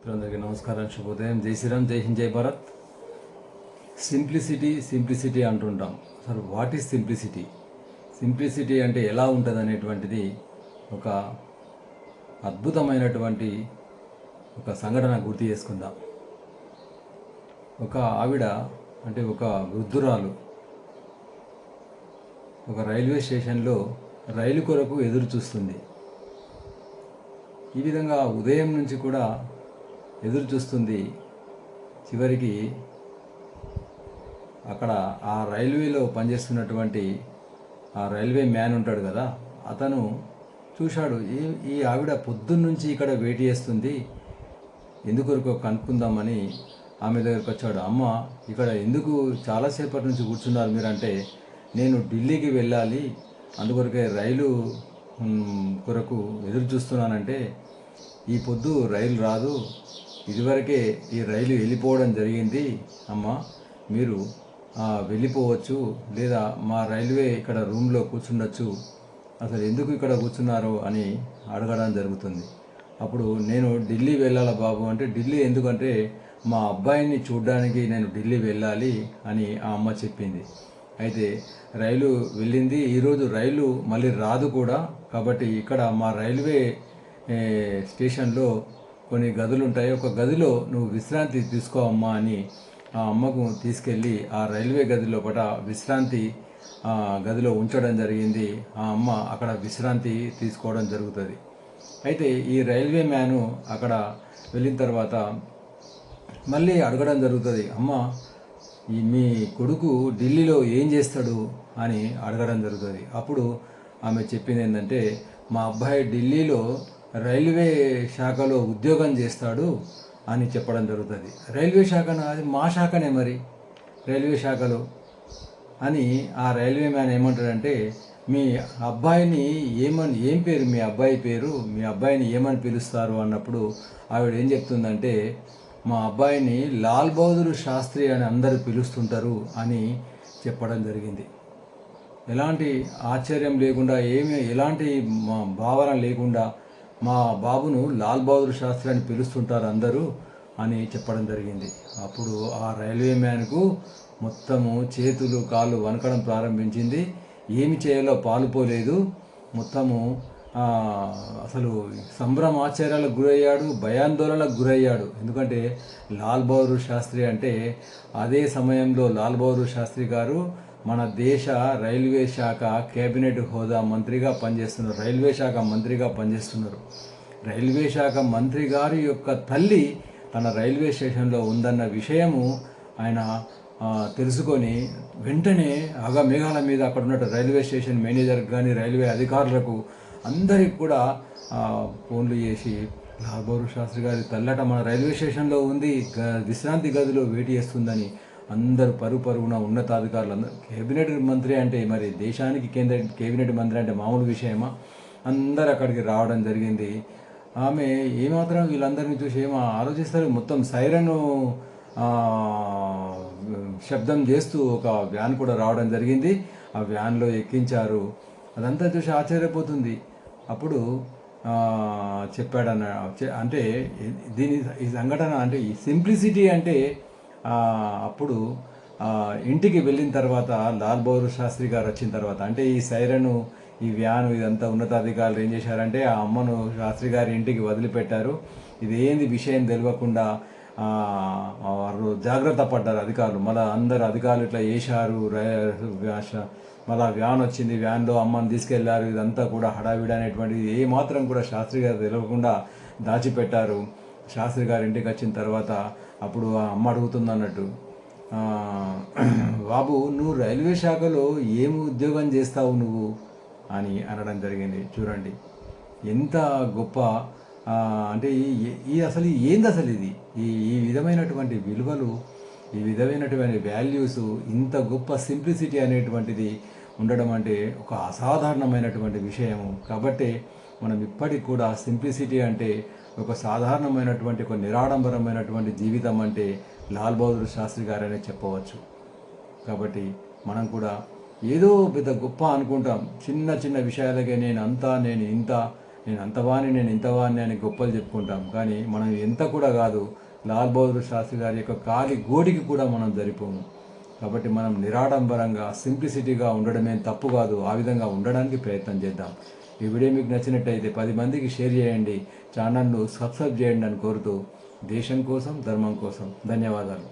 మిత్రులందరికీ నమస్కారం, శుభోదయం. జై శ్రీరామ్, జై హింద్, జై భారత్. సింప్లిసిటీ అంటుంటాం. అసలు వాట్ ఈజ్ సింప్లిసిటీ? సింప్లిసిటీ అంటే ఎలా ఉంటుంది అనేటువంటిది ఒక అద్భుతమైనటువంటి ఒక సంఘటన గుర్తు చేసుకుందాం. ఒక ఆవిడ, అంటే ఒక వృద్ధురాలు, ఒక రైల్వే స్టేషన్లో రైలు కొరకు ఎదురు చూస్తుంది. ఈ విధంగా ఉదయం నుంచి కూడా ఎదురు చూస్తుంది. చివరికి అక్కడ ఆ రైల్వేలో పనిచేస్తున్నటువంటి ఆ రైల్వే మ్యాన్ ఉంటాడు కదా, అతను చూశాడు, ఈ ఆవిడ పొద్దున్నుంచి ఇక్కడ వెయిట్ చేస్తుంది, ఎందుకొరకు కనుక్కుందామని ఆమె దగ్గరికి వచ్చాడు. అమ్మ, ఇక్కడ ఎందుకు చాలాసేపటి నుంచి కూర్చున్నారు మీరంటే, నేను ఢిల్లీకి వెళ్ళాలి, అందుకొరకే రైలు కొరకు ఎదురు చూస్తున్నానంటే, ఈ పొద్దు రైలు రాదు, ఇదివరకే ఈ రైలు వెళ్ళిపోవడం జరిగింది అమ్మ, మీరు వెళ్ళిపోవచ్చు, లేదా మా రైల్వే ఇక్కడ రూమ్లో కూర్చుండొచ్చు, అసలు ఎందుకు ఇక్కడ కూర్చున్నారు అని అడగడం జరుగుతుంది. అప్పుడు నేను ఢిల్లీ వెళ్ళాలా బాబు అంటే, ఢిల్లీ ఎందుకంటే మా అబ్బాయిని చూడడానికి నేను ఢిల్లీ వెళ్ళాలి అని ఆ అమ్మ చెప్పింది. అయితే రైలు వెళ్ళింది, ఈరోజు రైలు మళ్ళీ రాదు కూడా, కాబట్టి ఇక్కడ మా రైల్వే స్టేషన్లో కొన్ని గదులు ఉంటాయి, ఒక గదిలో నువ్వు విశ్రాంతి తీసుకో అమ్మా అని ఆ అమ్మకు తీసుకెళ్ళి ఆ రైల్వే గదిలో విశ్రాంతి గదిలో ఉంచడం జరిగింది. ఆ అమ్మ అక్కడ విశ్రాంతి తీసుకోవడం జరుగుతుంది. అయితే ఈ రైల్వే మ్యాను అక్కడ వెళ్ళిన తర్వాత మళ్ళీ అడగడం జరుగుతుంది, అమ్మ, మీ కొడుకు ఢిల్లీలో ఏం చేస్తాడు అని అడగడం జరుగుతుంది. అప్పుడు ఆమె చెప్పింది ఏంటంటే, మా అబ్బాయి ఢిల్లీలో రైల్వే శాఖలో ఉద్యోగం చేస్తాడు అని చెప్పడం జరుగుతుంది. రైల్వే శాఖన, అది మా శాఖనే మరి రైల్వే శాఖలో అని ఆ రైల్వే మ్యాన్ ఏమంటాడంటే, మీ అబ్బాయిని ఏం పేరు మీ అబ్బాయి పేరు, మీ అబ్బాయిని ఏమని పిలుస్తారు అన్నప్పుడు ఆవిడ ఏం చెప్తుందంటే, మా అబ్బాయిని లాల్ బహదూర్ శాస్త్రి అని అందరూ పిలుస్తుంటారు అని చెప్పడం జరిగింది. ఎలాంటి ఆశ్చర్యం లేకుండా, ఎలాంటి భావన లేకుండా, మా బాబును లాల్ బహదూర్ శాస్త్రి అని పిలుస్తుంటారు అందరూ అని చెప్పడం జరిగింది. అప్పుడు ఆ రైల్వే మ్యాన్కు మొత్తము చేతులు కాళ్ళు వణకడం ప్రారంభించింది. ఏమి చేయాలో పాలుపోలేదు. మొత్తము అసలు సంభ్రమాశ్చర్యాలకు గురయ్యాడు, భయాందోళనకు గురయ్యాడు. ఎందుకంటే లాల్ బహదూర్ శాస్త్రి అంటే, అదే సమయంలో లాల్ బహదూర్ శాస్త్రి గారు మన దేశ రైల్వే శాఖ కేబినెట్ హోదా మంత్రిగా పనిచేస్తున్నారు, రైల్వే శాఖ మంత్రిగా పనిచేస్తున్నారు. రైల్వే శాఖ మంత్రి గారి యొక్క తల్లి తన రైల్వే స్టేషన్లో ఉందన్న విషయము ఆయన తెలుసుకొని వెంటనే మేఘాల మీద అక్కడ ఉన్న రైల్వే స్టేషన్ మేనేజర్కి కానీ రైల్వే అధికారులకు అందరికి కూడా ఫోన్లు చేసి, లాల్ బహదూర్ శాస్త్రి గారి తల్లట మన రైల్వే స్టేషన్లో ఉంది, విశ్రాంతి గదిలో వెయిట్ చేస్తుందని అందరూ పరుగున ఉన్నతాధికారులు అందరూ, కేబినెట్ మంత్రి అంటే మరి దేశానికి కేబినెట్ మంత్రి అంటే మామూలు విషయమా, అందరు అక్కడికి రావడం జరిగింది. ఆమె ఏమాత్రం వీళ్ళందరినీ చూసి ఏమో ఆలోచిస్తారు, మొత్తం సైరన్ శబ్దం చేస్తూ ఒక వ్యాన్ కూడా రావడం జరిగింది. ఆ వ్యాన్లో ఎక్కించారు. అదంతా చూసి ఆశ్చర్యపోతుంది. అప్పుడు చెప్పాడన్న, అంటే ఈ సంఘటన అంటే ఈ సింప్లిసిటీ అంటే, అప్పుడు ఇంటికి వెళ్ళిన తర్వాత లాల్ బహదూర్ శాస్త్రి గారు వచ్చిన తర్వాత, అంటే ఈ సైరను, ఈ వ్యాను, ఇదంతా ఉన్నతాధికారులు ఏం చేశారంటే ఆ అమ్మను శాస్త్రి గారి ఇంటికి వదిలిపెట్టారు. ఇది ఏంది విషయం తెలియకుండా వారు జాగ్రత్త పడ్డారు అధికారులు. మళ్ళీ అందరు అధికారులు ఇట్లా చేశారు. మళ్ళీ వ్యాన్ వచ్చింది, వ్యాన్లో అమ్మని తీసుకెళ్లారు. ఇదంతా కూడా హడావిడి అనేటువంటిది ఏమాత్రం కూడా శాస్త్రి గారు తెలియకుండా దాచిపెట్టారు. శాస్త్రి గారి ఇంటికి వచ్చిన తర్వాత అప్పుడు ఆ అమ్మ అడుగుతుంది అన్నట్టు, బాబు, నువ్వు రైల్వే శాఖలో ఏమి ఉద్యోగం చేస్తావు నువ్వు అని అనడం జరిగింది. చూడండి ఎంత గొప్ప, అంటే అసలు ఏంది అసలు ఇది, ఈ విధమైనటువంటి విలువలు, ఈ విధమైనటువంటి వాల్యూస్, ఇంత గొప్ప సింప్లిసిటీ అనేటువంటిది ఉండడం అంటే ఒక అసాధారణమైనటువంటి విషయము. కాబట్టి మనం ఇప్పటికి కూడా సింప్లిసిటీ అంటే ఒక సాధారణమైనటువంటి, ఒక నిరాడంబరమైనటువంటి జీవితం అంటే లాల్ బహదూర్ శాస్త్రి గారనే చెప్పవచ్చు. కాబట్టి మనం కూడా ఏదో పెద్ద గొప్ప అనుకుంటాం, చిన్న చిన్న విషయాలకే నేను అంతా, నేను ఇంత, నేను అంతవాణి నేను ఇంతవాణి అని గొప్పలు చెప్పుకుంటాం, కానీ మనం ఎంత కూడా కాదు లాల్ బహదూర్ శాస్త్రి గారి యొక్క కాలి గోడికి కూడా మనం సరిపోము. కాబట్టి మనం నిరాడంబరంగా సింప్లిసిటీగా ఉండడమే తప్పు కాదు. ఆ విధంగా ఉండడానికి ప్రయత్నం చేద్దాం. ఈ వీడియో మీకు నచ్చినట్టయితే 10 మందికి షేర్ చేయండి, ఛానల్ను సబ్స్క్రైబ్ చేయండి అని కోరుతూ, దేశం కోసం ధర్మం కోసం ధన్యవాదాలు.